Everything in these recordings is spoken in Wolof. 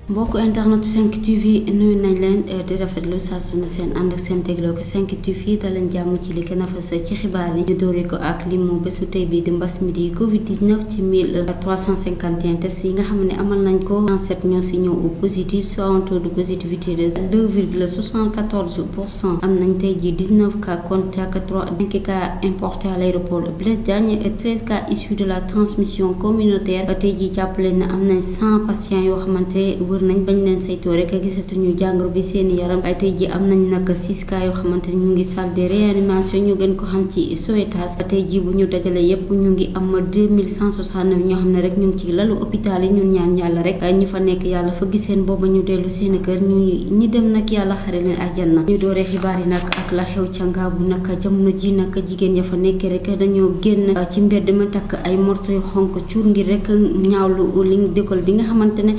mbokk internet 5 TV nuyu nañ leen di rafetlu saa su ne seen ànd ak seen tegloo ko 5 TV daleen jàmm ci li gën a fës ci xibaar yi ñu doore ko ak limu bésu tey bi di mbas mi di Covid 19 ci 1351 tests yi nga xam ne amal nañ ko 37 ñoo si ñëw positif soit un taux de positivité de 2,74%. am nañ tey ji 19 cas contacts 5 cas importés à l'aéroport Blaise Diagne et 13 cas issus de la transmission communautaire. tey ji jàppale na am nañ 100 patients yoo xamante wër nañ bañ leen saytoo rek gisatuñu jàngoro bi seeni yaram ay tey ji am nañ nag 6 cas yoo xamante ñu ngi salle de réanimation ñu gën ko xam ci Sowétas. tey ji bu ñu dajale yépp ñu ngi am 2169 ñoo xam ne rek ñu ngi ci lalu hôpital yi ñun ñaan yàlla rek ñi fa nekk yàlla fa gis seen booba ñu dellu seen kër ñi dem nag yàlla xare leen àjjana. ñu dooree xibaar yi nag ak la xew ca Ngaabu nag jamono ji nag jigéen ya fa nekk rek dañoo génn ci mbedd ma takk ay morso yu xonk cuur ngir rek ñaawlu ligne d'école bi nga xamante ne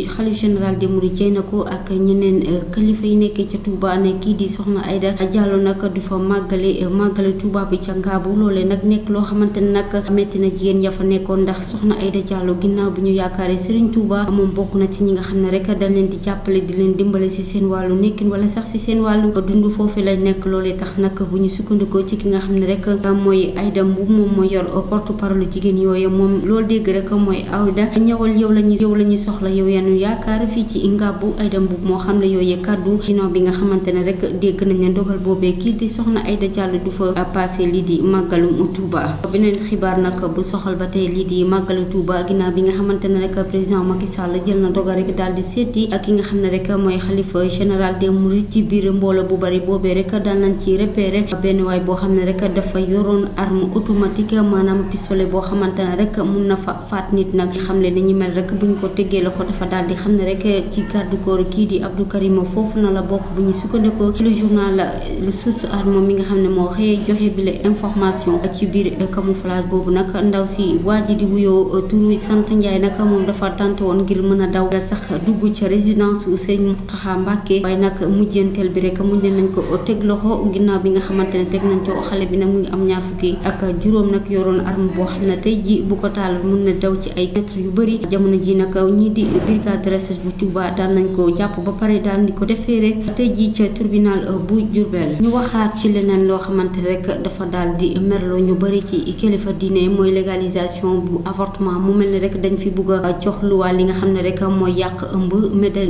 xalif général des Mourides jey na ko ak ñeneen kilifa yi nekkee ca Touba ne kii di soxna Aïda Diallo nag du fa màggale Touba bi ca Ngaabu loolee nag nekk loo xamante ne nag metti na jigéen ya fa nekkoon ndax soxna Aïda Diallo ginnaaw bi ñu yaakaaree Serigne Touba moom bokk na ci ñi nga xam ne rek dañ leen di jàppale di leen dimbale si seen wàllu nekkin wala sax si seen wàllu dund foofu la nekk loolee tax nag bu ñu sukkandikoo ci ki nga xam ne rek mooy Aïda Mboup moom mooy yor porte parole jigéen yooyu moom loolu dégg rek mooy Aïda ñëwal yow la ñu soxla yow yanu yaakaar fii ci Ngaabu. Aïda Mboup moo xam ne yooyu kàddu ginnaaw bi nga xamante ne rek dégg nañ ne ndogal boobee kii di soxna Aïda Diallo du fa passé lii di màggalu Touba. beneen xibaar nag bu soxal ba tey lii di màggalu Touba ginnaaw bi nga xamante ne rek président Macky Sall jël na ndogal rek daal di seeti ak ki nga xam ne rek mooy xalifa général des Mourides ci biir mbooloo bu bari boobee rek daal nañ ci repéré benn waay boo xam ne rek dafa yoroon arme automatique maanaam pistolet boo xamante ne rek mun na fa faat nit nag xam le ni ñu mel rek bu ñu ko teggee loxo dafa daal di xam ne rek ci garde corps kii di Abdou Karim foofu na la bokk bu ñu sukkandikoo ci le journal Le Source A moom mi nga xam ne moo xëyee joxe bi la information ci biir camouflage boobu nag ndaw si waa ji di wuyoo turu sant Ndiaye nag moom dafa tànte woon ngir mën a daw sax dugg ca résidence u Serigne Mountakha Mbacké waaye nag mujjanteel bi rek mujj nañ ko teg loxo ginnaaw bi nga xamante ne teg nañ ko xale bi nag mu ngi am ñaar fukki ak juróom nag yoroon arme boo xam ne tey ji bu ko taal mun na daw ci ay mètres yu bëri jamono ji nag ñii di brigade de recherche bu Touba daan nañ ko jàpp ba pare daal di ko defeere tey jii ca tribunal bu Diourbel. ñu waxaat ci leneen loo xamante rek dafa daal di merloo ñu bëri ci kilifa diine mooy légalisation bu avortement mu mel ni rek dañ fi bugg a jox luwaa li nga xam ne rek mooy yàq ëmb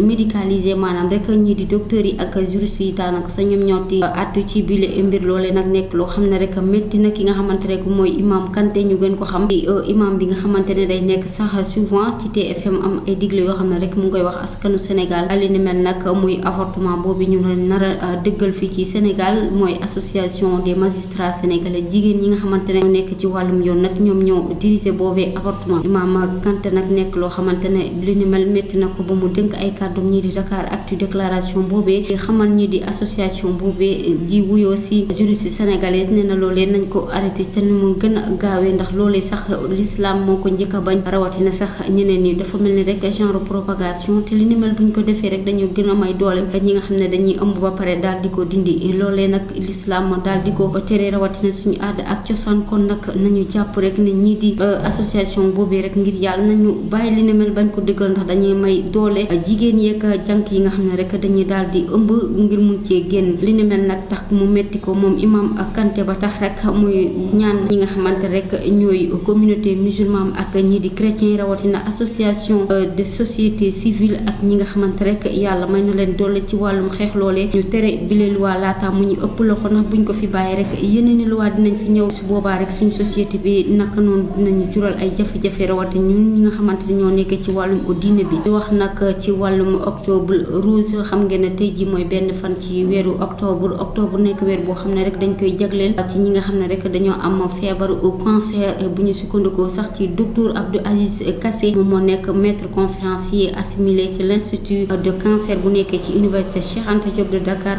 médicalisé maanaam rek ñii di docteurs yi ak juristes yi daanaka sa ñoom ñooti àttu ci bile mbir loolee nag nekk loo xam ne rek métti na ki nga xamante rek mooy imam Kanté ñu gën ko xam imam bi nga xamante ne day nekk sax souvent ci TFM am ay digle yoo xam ne rek mu ngi koy wax askanu Sénégal li ni mel nag muy avortement boobu ñu nar a dëggal fii ci Sénégal mooy association des magistrats sénégalais jigéen ñi nga xamante ne ñoo nekk ci wàllum yoon nag ñoom ñoo dirigé boobee avortement imam Kanté nag nekk loo xamante ne li ni mel métti na ko ba mu dënk ay kàddum ñii di Dakar Actu déclaration boobee di xamal ñi di association boobee di wuyoo si juriste sénégalaise nee na loolee nañ ko arrêté te ni mu gën a gaawee ndax loolee sax l'islam moo ko njëkk a bañ rawatina sax ñeneen ñi dafa mel ni rek genre propagation te li ni mel buñ ko defee rek dañu gën a may doole ñi nga xam ne dañuy ëmb ba pare daal di ko dindi loolee nag l'islam daal di ko tere rawatina suñu aada ak cosaan kon nag nañu jàpp rek ne ñii di association boobee rek ngir yàlla nañu bàyyi li ni mel bañ ko dëggal ndax dañuy may doole jigéen yeeg jànk yi nga xam ne rek dañuy daal di ëmb ngir mun cee génn li ni mel nag tax mu metti ko moom imam Kanté ba tax rek muy ñaan ñi nga xamante rek ñooy communauté musulmane ak ñii di chrétien rawatina association de société civile ak ñi nga xamante rek yàlla may na leen doole ci wàllum xeex loolee ñu tere bile loi laata mu ñu ëpp loxo ndax buñ ko fi bàyyi rek yeneen i loi dinañ fi ñëw su boobaa rek suñu société bi naka noonu dinañu jural ay jafe-jafe rawatina ñun ñi nga xamante ne ñoo nekk ci wàllum diine bi di wax nag ci wàllum octobre rose xam ngeen ne tey ji mooy benn fan ci weeru octobre nekk weer boo xam ne rek dañ koy jagleel ci ñi nga xam ne rek dañoo am feebaru cancer bu ñu sukkandikoo sax ci docteur Abdou Aziz Kassé moom moo nekk maître conférencier assimilé ci l'institut de cancer bu nekkee ci université Cheikh Anta Diop de Dakar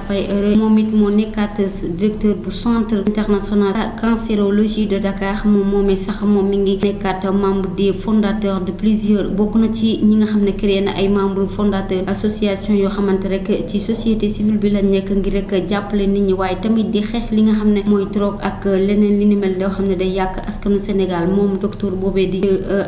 moom it moo nekkaat directeur bu centre international cancérologie de Dakar moomee sax moom mi ngi nekkaat membre des fondateurs de plusieurs bokk na ci ñi nga xam ne créé na ay membres fondateurs association yoo xamante rek ci société civile bi lañ nekk ngir rek jàppale nit ñi waaye tamit di xeex li nga xam ne mooy drogue ak leneen li ni mel loo xam ne day yàq askanu Sénégal moom docteur boobee di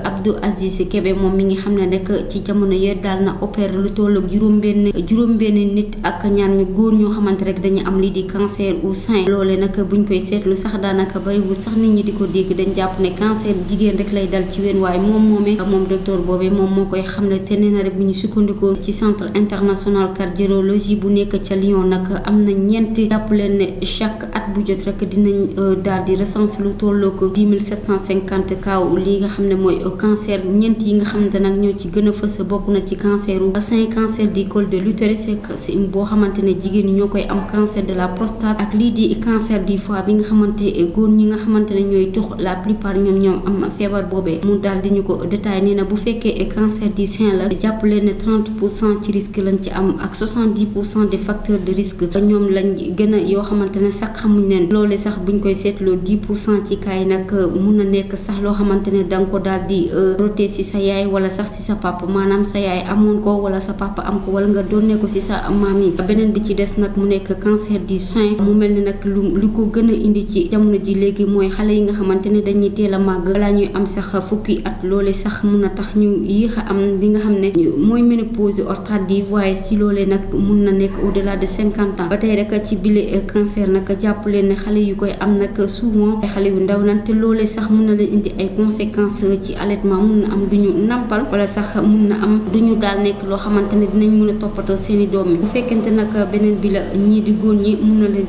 Abdou Aziz Kébé moom mi ngi xam ne rek ci jamono jamono yee daal na opéré lu toll ak juróom-benn nit ak ñaar ñu góor ñoo xamante rek dañu am lii di cancer au sein. loole nag buñ koy seetlu sax daanaka bariwul sax nit ñi di ko dégg, dañ jàpp ne cancer jigéen rek lay dal ci ween, waaye moom docteur boobee moom moo koy xamle te nee na rek bu ñu sukkandikoo ci centre international cardiologie bu nekk ca Lyon nag am na ñeenti jàpp leen ne chaque at bu jot rek dinañ daal di recenser lu tolloo ko 10 750 cas li nga xam ne mooy cancer. ñeent yi nga xamante nag ñoo ci gën a fës bokk na ci canceru sein, cancer du col de l'utérus boo xamante ne jigéen ñi ñoo koy am, cancer de la prostate ak lii di cancer du foie bi nga xamante góor ñi nga xamante ne ñooy tux la plupart ñoom am feebar boobee. mu daal di ñu ko détaillé nee na bu fekkee cancer du sein la jàpp leen ne 30% ci risque lañ ci am ak 70% des facteurs de risque ñoom lañ gën a yoo xamante ne sax xamuñ leen. loole sax buñ koy seetloo 10% ci kaay nag mun na nekk sax loo xamante ne da nga ko daal di roté si sa yaay wala sax si sa papa, maanaam sa yaay amoon ko wala sa papa am ko wala nga doonee ko si sa maam yi. beneen bi ci des nag mu nekk cancer du sein, mu mel ni nag lu ko gën a indi ci jamono ji léegi mooy xale yi nga xamante ne dañuy teel a màgg balaa ñuy am sax fukki at. loole sax mun na tax ñu yéex a am li nga xam ne mooy ménopause tardive, waaye si loolee nag mun na nekk au delà de 50 ans. ba tey rek ci bile cancer nag jàpp leen ne xale yu koy am nag souvent xale yu ndaw nan te loolee sax mun na leen indi ay conséquences ci allaitement, mun na am duñu nampal wala sax mun na am duñu daal nekk loo xamante ne dinañ mun a toppatoo seeni doom yi. bu fekkente nag beneen bi la ñii di góor ñi mun na leen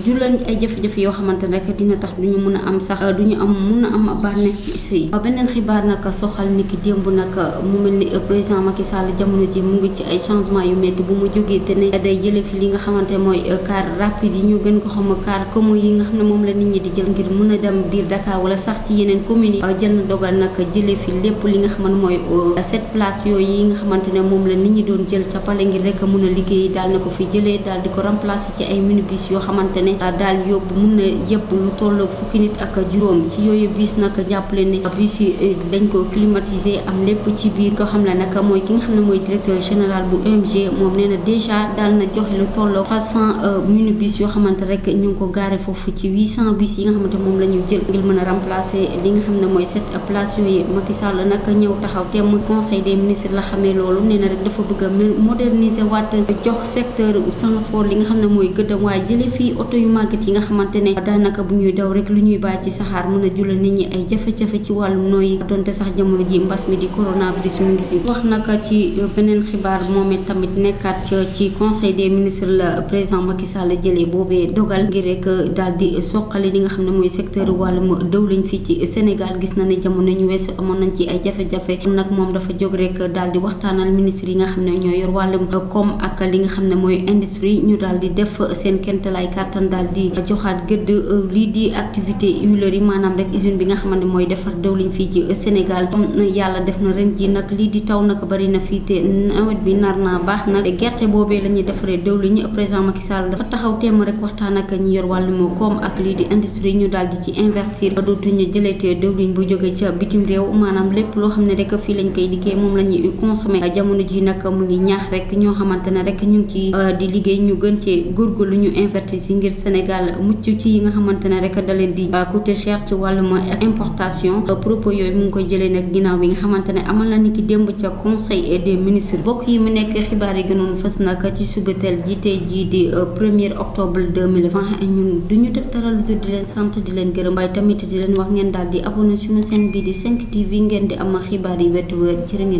jural ay jafe-jafe yoo xamante ne dina tax duñu mun a am sax mun na am bànneex ci sëy. beneen xibaar nag soxal ni ki démb nag mu mel ni président Macky Sall jamono ji mu ngi ci ay changement yu métti bu mu jógee te ne day jële fi li nga xamante mooy car rapide yi ñu gën ko xam car commun yi nga xam ne moom la nit ñi di jël ngir mën a dem biir Dakar wala sax ci yeneen communes yi. jël na dogal nag jële fi lépp li nga xamante mooy 7 places yooyu yi nga xamante ne moom la nit ñi doon jël ca pale ngir rek mën a liggéey daal na ko fi jëlee daal di ko remplacer ci ay minibus yoo xamante ne daal yóbbu mun na yëpp lu tolloog fukki nit ak juróom. ci yooyu bus nag jàppale ne bus yi dañ ko climatiser am lépp ci biir ko xam ne nag mooy ki nga xam ne mooy directeur général bu EMG. moom nee na déjà daal na joxe lu tolloog 300 minibus yoo xamante rek ñu ngi ko gaare foofu ci 800 bus yi nga xamante moom la ñu jël ngir mën a remplacer li nga xam ne mooy 7 places yooyu. Macky Sall nag ñëw taxaw te mu conseil des ministres la xamee loolu nee na rek dafa bëgg a moderniser waat jox secteur transport li nga xam ne mooy gëddam, waaye jëlee fii oto yu màggat yi nga xamante ne daanaka bu ñuy daw rek lu ñuy bàyyi ci saxaar mën a jural nit ñi ay jafe-jafe ci wàllum nooyi donte sax jamono ji mbas mi di coronavirus mu ngi fi. wax naka ci beneen xibaar moom tamit nekkaat ci conseil des ministres la président Macky Sall jëlee boobee dogal ngir rek daal di soqali li nga xam ne mooy secteur wàllum dëwlin fii ci Sénégal. gis na ne jamono ñu weesu amoon nañ ci ay jafe-jafe nag moom dafa jóg rek daal di waxtaanal ministre yi nga xam ne ñoo yor wàllum koom ak li nga xam ne mooy industrie ñu daal di def seen kentalaay kàttan daal di joxaat gëdd lii di activité huilerie, maanaam rek usine bi nga xamante mooy defar dëwlin fii ci Sénégal. yàlla def na ren ji nag lii di taw nag bari na fii te nawet bi nar naa baax nag gerte boobee la ñuy defaree dëwlin ñi président Macky Sall dafa taxaw teem rek waxtaan ak ñi yor wàllum koom ak lii di industrie ñu daal di ci investir ba dootuñu jëleetee dëwlin bu jóge ca bitim réew, maanaam lépp loo xam ne rek fii lañ koy liggéey moom la ñuy consommer. jamono ji nag mu ngi ñaax rek ñoo xamante ne rek ñu ngi ci di liggéey ñu gën cee góorgóorlu ñu investir si ngir Sénégal mucc ci yi nga xamante ne rek da leen di coûter cher ci wàllum importation. propos yooyu mu ngi koy jëlee nag ginnaaw bi nga xamante ne amal na ni ki démb ca conseil des ministres. bokk yi mu nekk xibaar yi gënoon fës nag ci subatel ji tey jii di 1er octobre 2020 ñun duñu def dara lu dul di leen sant di leen gërëm waaye tamit di leen wax ngeen daal di abonné suñu chaîne bii di 5 TV ngeen di am xibaar yi wet wër jërë ngeen